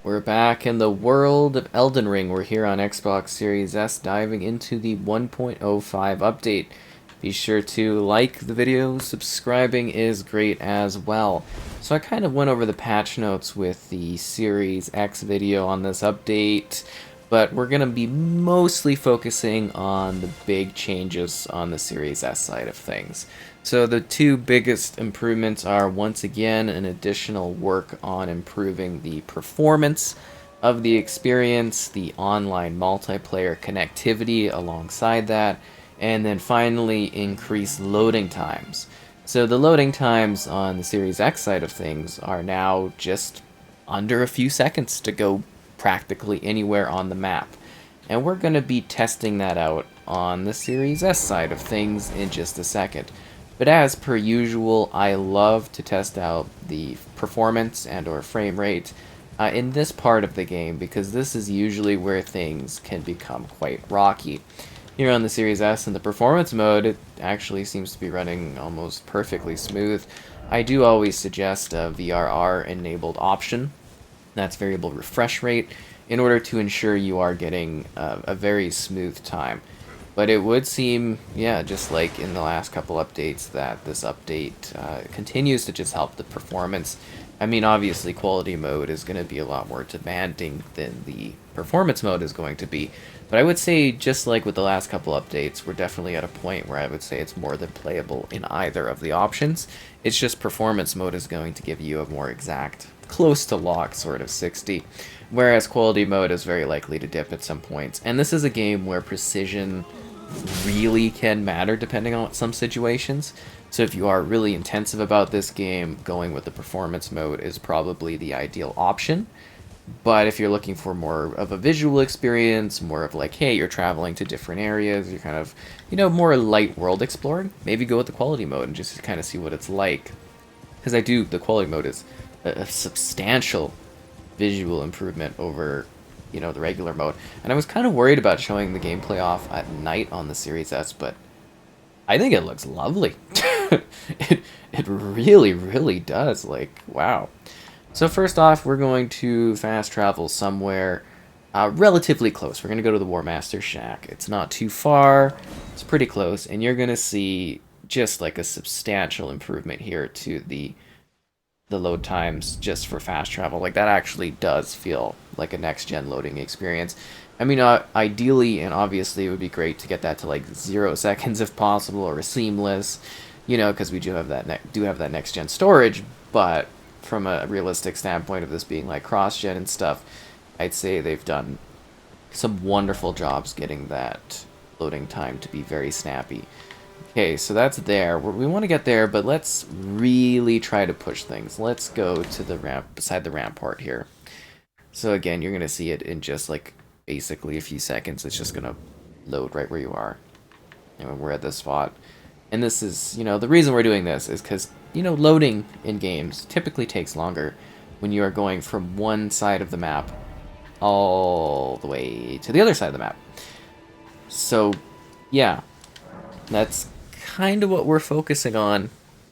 We're back in the world of Elden Ring. We're here on Xbox Series S diving into the 1.05 update. Be sure to like the video, subscribing is great as well. So I kind of went over the patch notes with the Series X video on this update, but we're going to be mostly focusing on the big changes on the Series S side of things. So the two biggest improvements are, once again, an additional work on improving the performance of the experience, the online multiplayer connectivity alongside that, and then finally increase loading times. So the loading times on the Series X side of things are now just under a few seconds to go practically anywhere on the map. And we're going to be testing that out on the Series S side of things in just a second. But as per usual, I love to test out the performance and or frame rate in this part of the game, because this is usually where things can become quite rocky. Here on the Series S in the performance mode, it actually seems to be running almost perfectly smooth. I do always suggest a VRR enabled option, that's variable refresh rate, in order to ensure you are getting a very smooth time. But it would seem, yeah, just like in the last couple updates, that this update continues to just help the performance. I mean, obviously, quality mode is going to be a lot more demanding than the performance mode is going to be. But I would say, just like with the last couple updates, we're definitely at a point where I would say it's more than playable in either of the options. It's just performance mode is going to give you a more exact, close to lock sort of 60. Whereas quality mode is very likely to dip at some points. And this is a game where precision really can matter depending on some situations. So if you are really intensive about this game, going with the performance mode is probably the ideal option. But if you're looking for more of a visual experience, more of like, hey, you're traveling to different areas, you're kind of, more light world exploring, maybe go with the quality mode and just kind of see what it's like. Because the quality mode is a substantial visual improvement over the regular mode. And I was kind of worried about showing the gameplay off at night on the Series S, but I think it looks lovely. it really, really does. Like, wow. So first off, we're going to fast travel somewhere relatively close. We're going to go to the War Master Shack. It's not too far. It's pretty close. And you're going to see just like a substantial improvement here to the load times just for fast travel. Like, that actually does feel like a next-gen loading experience. I mean, ideally and obviously it would be great to get that to like 0 seconds if possible, or a seamless, because we do have that next-gen storage. But from a realistic standpoint of this being like cross-gen and stuff, I'd say they've done some wonderful jobs getting that loading time to be very snappy. Okay, so that's there. We want to get there, but let's really try to push things. Let's go to the ramp, beside the rampart here. So again, you're going to see it in just like basically a few seconds. It's just going to load right where you are. And we're at this spot. And this is, the reason we're doing this is because, loading in games typically takes longer when you are going from one side of the map all the way to the other side of the map. So, yeah, that's kind of what we're focusing on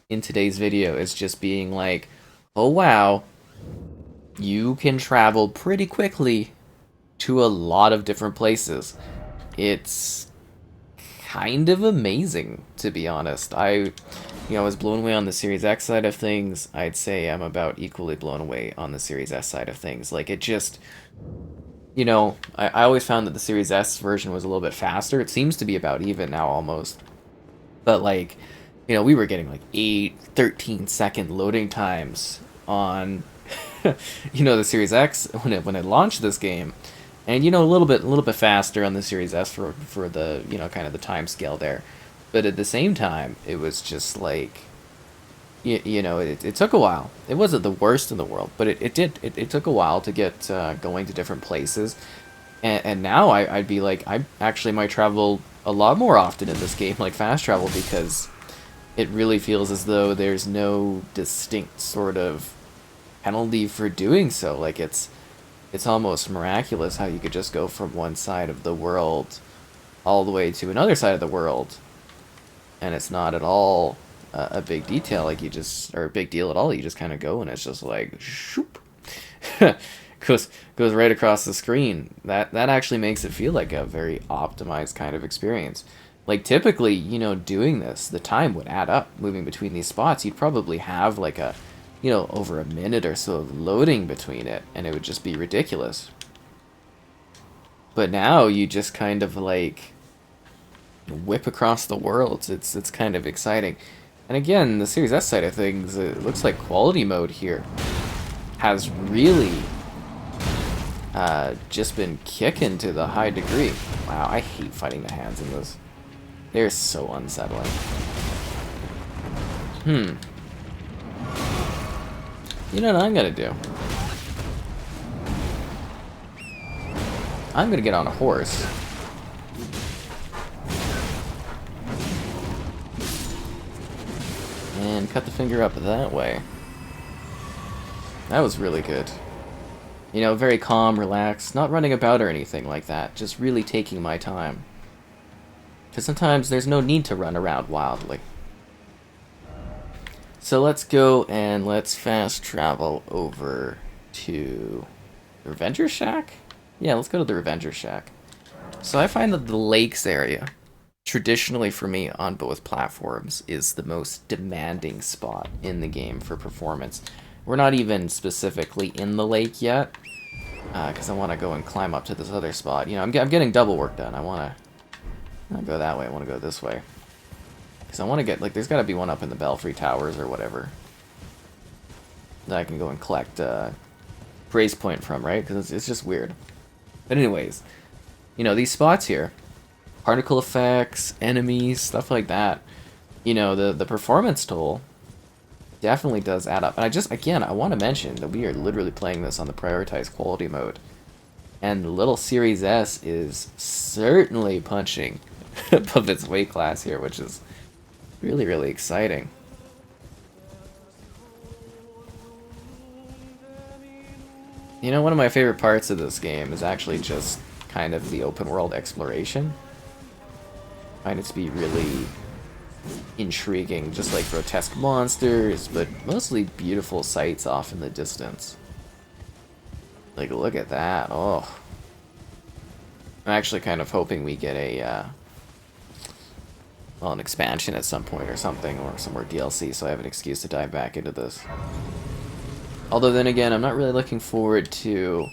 in today's video, is just being like, oh wow, you can travel pretty quickly to a lot of different places. It's kind of amazing, to be honest. I was blown away on the Series X side of things. I'd say I'm about equally blown away on the Series S side of things. Like, it just, I always found that the Series S version was a little bit faster. It seems to be about even now almost. But like, we were getting like 13-second loading times on, the Series X when it launched this game, and a little bit faster on the Series S for the kind of the time scale there. But at the same time, it was just like, it took a while. It wasn't the worst in the world, but it took a while to get going to different places. And now I'd be like, I actually might travel a lot more often in this game, like fast travel, because it really feels as though there's no distinct sort of penalty for doing so. Like, it's almost miraculous how you could just go from one side of the world all the way to another side of the world, and it's not at all a big detail. Like, or a big deal at all. You just kind of go, and it's just like, shoop. goes right across the screen. That actually makes it feel like a very optimized kind of experience. Like typically, doing this, the time would add up moving between these spots. You'd probably have like a, over a minute or so of loading between it, and it would just be ridiculous. But now you just kind of like whip across the worlds. It's kind of exciting. And again, the Series S side of things, it looks like quality mode here has really just been kicking to the high degree. Wow, I hate fighting the hands in this. They're so unsettling. You know what I'm gonna do? I'm gonna get on a horse. And cut the finger up that way. That was really good. Very calm, relaxed, not running about or anything like that. Just really taking my time. Because sometimes there's no need to run around wildly. So let's go and let's fast travel over to the Revenger Shack? Yeah, let's go to the Revenger Shack. So I find that the lakes area, traditionally for me on both platforms, is the most demanding spot in the game for performance. We're not even specifically in the lake yet, because I want to go and climb up to this other spot. I'm getting double work done. I want to not go that way. I want to go this way. Because I want to get, like, there's got to be one up in the Belfry Towers or whatever that I can go and collect Grace Point from, right? Because it's just weird. But anyways, these spots here, particle effects, enemies, stuff like that, the performance toll definitely does add up. And I want to mention that we are literally playing this on the prioritized quality mode. And the little Series S is certainly punching above its weight class here, which is really, really exciting. One of my favorite parts of this game is actually just kind of the open world exploration. I find it to be really intriguing, just like grotesque monsters, but mostly beautiful sights off in the distance. Like, look at that. Oh. I'm actually kind of hoping we get a, an expansion at some point or something, or some more DLC, so I have an excuse to dive back into this. Although then again, I'm not really looking forward to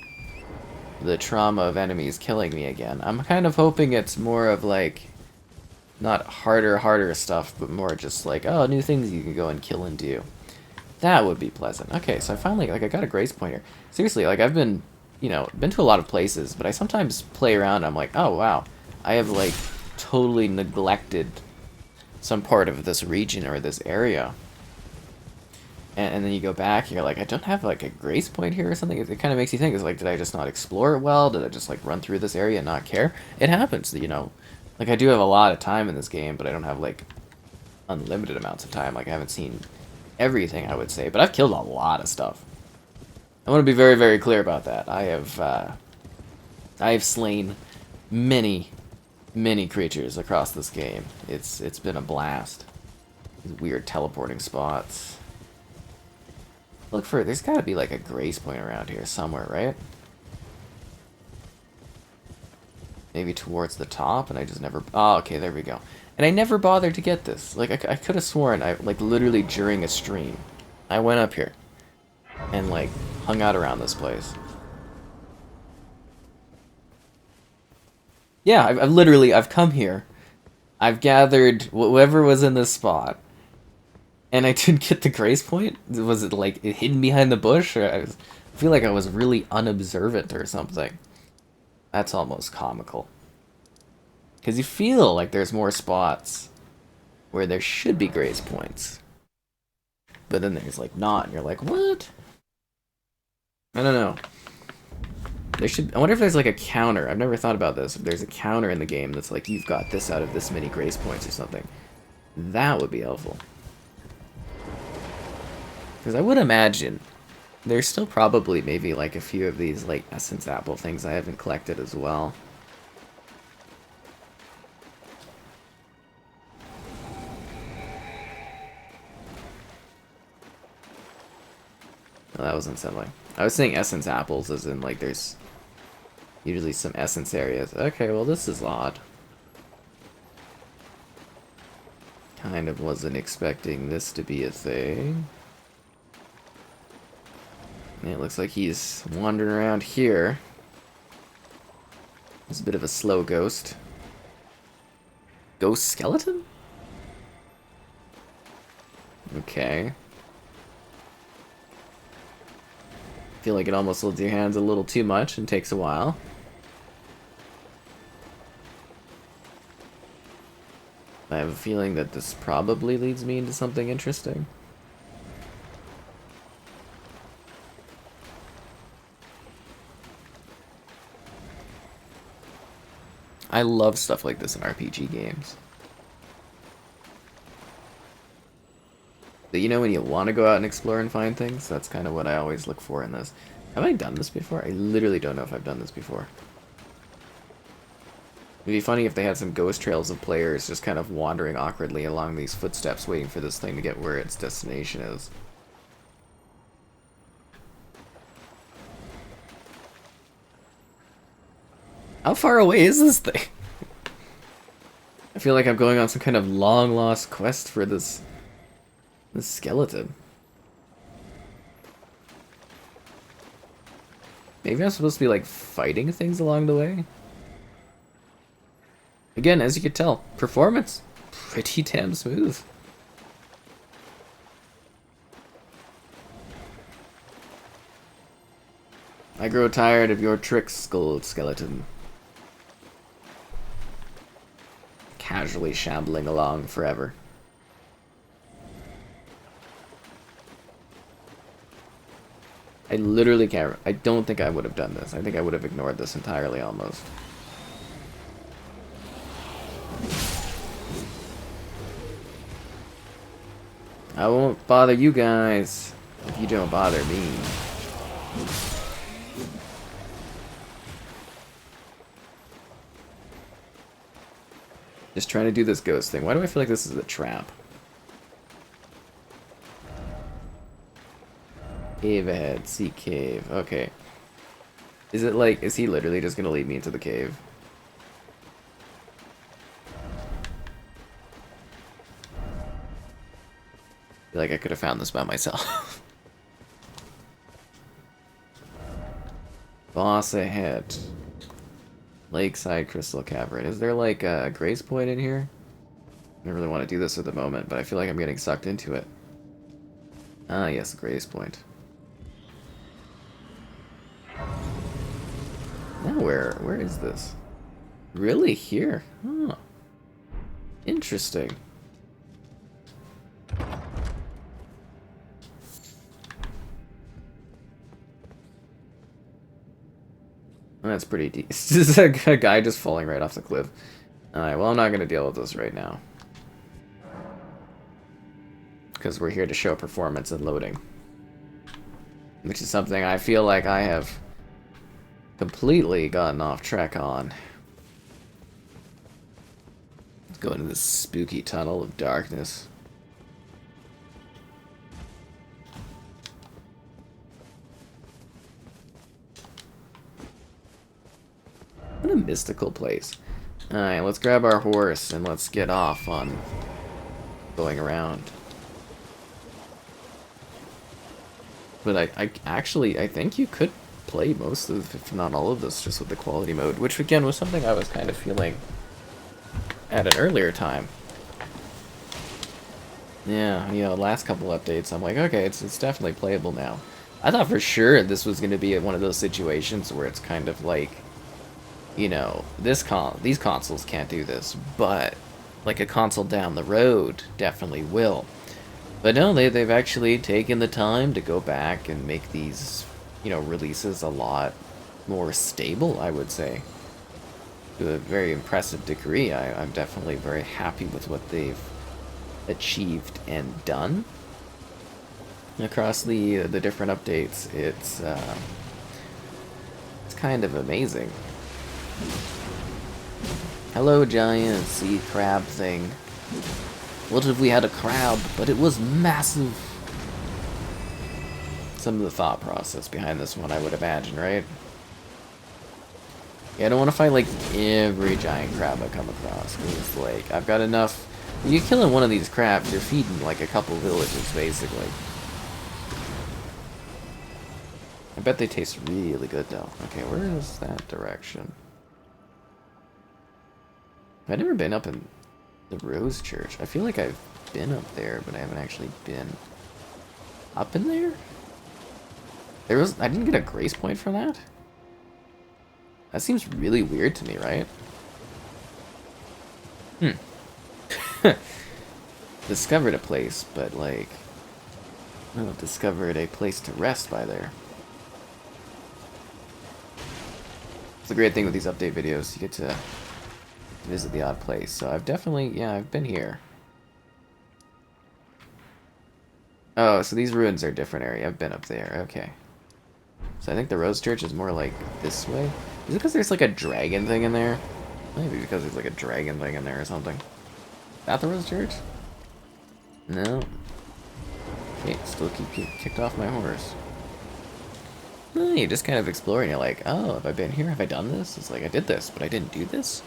the trauma of enemies killing me again. I'm kind of hoping it's more of like, not harder stuff, but more just like, oh, new things you can go and kill and do. That would be pleasant. Okay, so I finally, I got a Grace Point here. Seriously, I've been, been to a lot of places, but I sometimes play around and I'm like, oh, wow, I have, totally neglected some part of this region or this area. And then you go back, and you're like, I don't have, a Grace Point here or something. It kind of makes you think, did I just not explore it well? Did I just, run through this area and not care? It happens, I do have a lot of time in this game, but I don't have, unlimited amounts of time. I haven't seen everything, I would say, but I've killed a lot of stuff. I want to be very, very clear about that. I have slain many, many creatures across this game. It's been a blast. These weird teleporting spots. Look for, there's got to be a Grace Point around here somewhere, right? Maybe towards the top, and I just never... Oh, okay, there we go. And I never bothered to get this. I could have sworn, literally during a stream, I went up here and, hung out around this place. Yeah, I've come here. I've gathered whatever was in this spot. And I didn't get the Grace Point? Was it, hidden behind the bush? Or I feel like I was really unobservant or something. That's almost comical. Because you feel like there's more spots where there should be Grace Points. But then there's, not, and you're like, what? I don't know. There should... I wonder if there's, a counter. I've never thought about this. If there's a counter in the game that's you've got this out of this many Grace Points or something. That would be helpful. Because I would imagine there's still probably maybe a few of these essence apple things I haven't collected as well. that wasn't assembling. I was saying essence apples as in, like, there's usually some essence areas. Okay, well, this is odd. Kind of wasn't expecting this to be a thing. And it looks like he's wandering around here. He's a bit of a slow ghost. Ghost skeleton? Okay. Feel like it almost holds your hands a little too much and takes a while. I have a feeling that this probably leads me into something interesting. I love stuff like this in RPG games. But you know when you want to go out and explore and find things? That's kind of what I always look for in this. Have I done this before? I literally don't know if I've done this before. It'd be funny if they had some ghost trails of players just kind of wandering awkwardly along these footsteps waiting for this thing to get where its destination is. How far away is this thing? I feel like I'm going on some kind of long-lost quest for this skeleton. Maybe I'm supposed to be, like, fighting things along the way? Again, as you can tell, performance pretty damn smooth. I grow tired of your tricks, skeleton. Casually shambling along forever. I literally can't. I don't think I would have done this. I think I would have ignored this entirely almost. I won't bother you guys if you don't bother me. Just trying to do this ghost thing. Why do I feel like this is a trap? Cave ahead. Seek cave. Okay. Is it like... Is he literally just gonna lead me into the cave? I feel like I could have found this by myself. Boss ahead. Lakeside Crystal Cavern. Is there like a grace point in here? I don't really want to do this at the moment, but I feel like I'm getting sucked into it. Ah, yes, grace point. Now where is this? Really? Here? Huh. Interesting. That's pretty deep. It's just a guy just falling right off the cliff. Alright, well, I'm not going to deal with this right now. Because we're here to show performance and loading. Which is something I feel like I have completely gotten off track on. Let's go into this spooky tunnel of darkness. What a mystical place. Alright, let's grab our horse and let's get off on going around. But I think you could play most of, if not all of this, just with the quality mode, which again was something I was kind of feeling at an earlier time. Yeah, you know, last couple updates, I'm like, okay, it's definitely playable now. I thought for sure this was going to be one of those situations where it's kind of like, you know, these consoles can't do this, but like a console down the road definitely will. But no, they've actually taken the time to go back and make these, you know, releases a lot more stable, I would say. To a very impressive degree. I'm definitely very happy with what they've achieved and done. Across the different updates, it's kind of amazing. Hello, giant sea crab thing. What if we had a crab, but it was massive? some of the thought process behind this one, I would imagine, right? Yeah, I don't want to fight, like, every giant crab I come across, because it's like, I've got enough... When you're killing one of these crabs, you're feeding, like, a couple villages, basically. I bet they taste really good, though. Okay, where is that direction? I've never been up in the Rose Church. I feel like I've been up there, but I haven't actually been up in there? I didn't get a grace point for that? That seems really weird to me, right? Discovered a place, but like... I discovered a place to rest by there. It's a great thing with these update videos. You get to visit the odd place. So I've definitely... Yeah, I've been here. Oh, so these ruins are a different area. I've been up there. Okay. So I think the Rose Church is more like this way. Is it because there's like a dragon thing in there? Maybe because there's like a dragon thing in there or something. Is that the Rose Church? No. Okay, still keep kicked off my horse. No, you're just kind of exploring. You're like, oh, have I been here? Have I done this? It's like, I did this, but I didn't do this?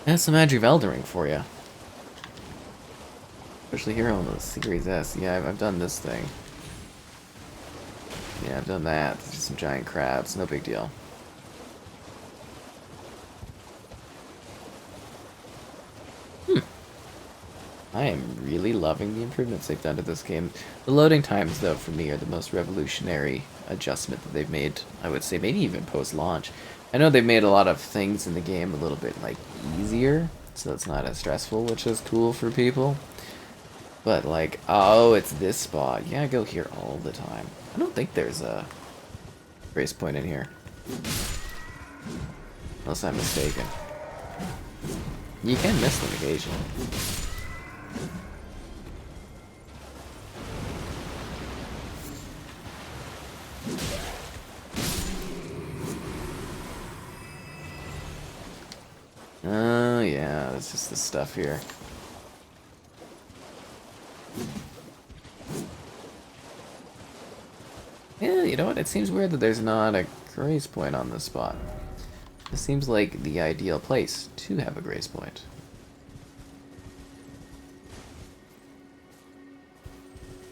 That's the magic of Elden Ring for you. Especially here on the Series S. Yeah, I've done this thing. Yeah, I've done that. It's just some giant crabs. No big deal. I am really loving the improvements they've done to this game. The loading times, though, for me, are the most revolutionary adjustment that they've made, I would say, maybe even post-launch. I know they've made a lot of things in the game a little bit, like, easier, so it's not as stressful, which is cool for people. But, like, oh, it's this spot. Yeah, I go here all the time. I don't think there's a grace point in here. Unless I'm mistaken. You can miss them occasionally. Oh, yeah, that's just the stuff here. Yeah, you know what? It seems weird that there's not a grace point on this spot. This seems like the ideal place to have a grace point.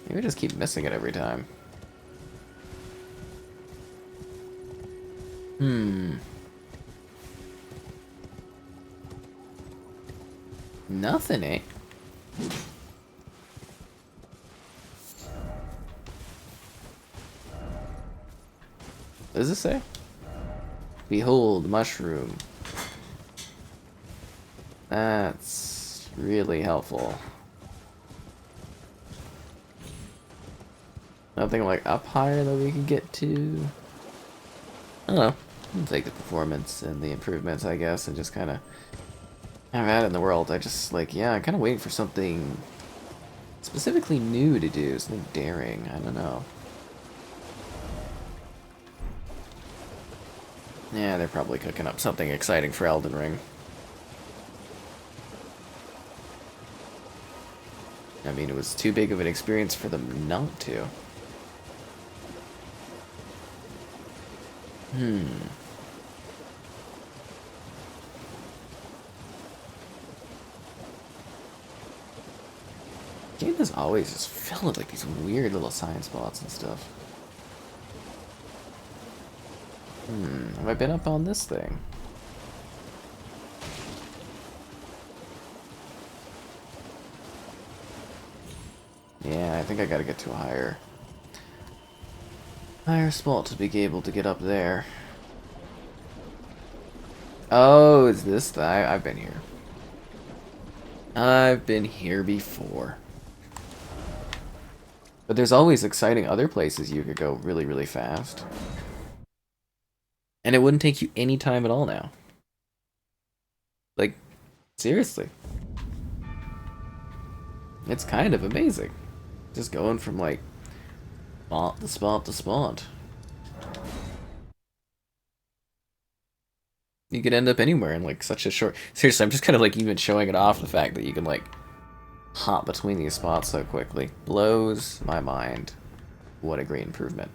Maybe just keep missing it every time. Nothing, eh? What does it say? Behold, mushroom. That's really helpful. Nothing like up higher that we can get to. I don't know. I'll take the performance and the improvements, I guess, and just kind of have that in the world. I just, like, yeah, I'm kind of waiting for something specifically new to do, something daring. I don't know. Yeah, they're probably cooking up something exciting for Elden Ring. I mean, it was too big of an experience for them not to. The game is always just filled with like these weird little science spots and stuff. Have I been up on this thing? Yeah, I think I gotta get to a higher spot to be able to get up there. Oh, is this the... I've been here. I've been here before. But there's always exciting other places you could go really, really fast. And it wouldn't take you any time at all now. Like, seriously. It's kind of amazing. Just going from, like, spot to spot to spot. You could end up anywhere in, like, such a short... Seriously, I'm just kind of, like, even showing it off, the fact that you can, like, hop between these spots so quickly. Blows my mind. What a great improvement.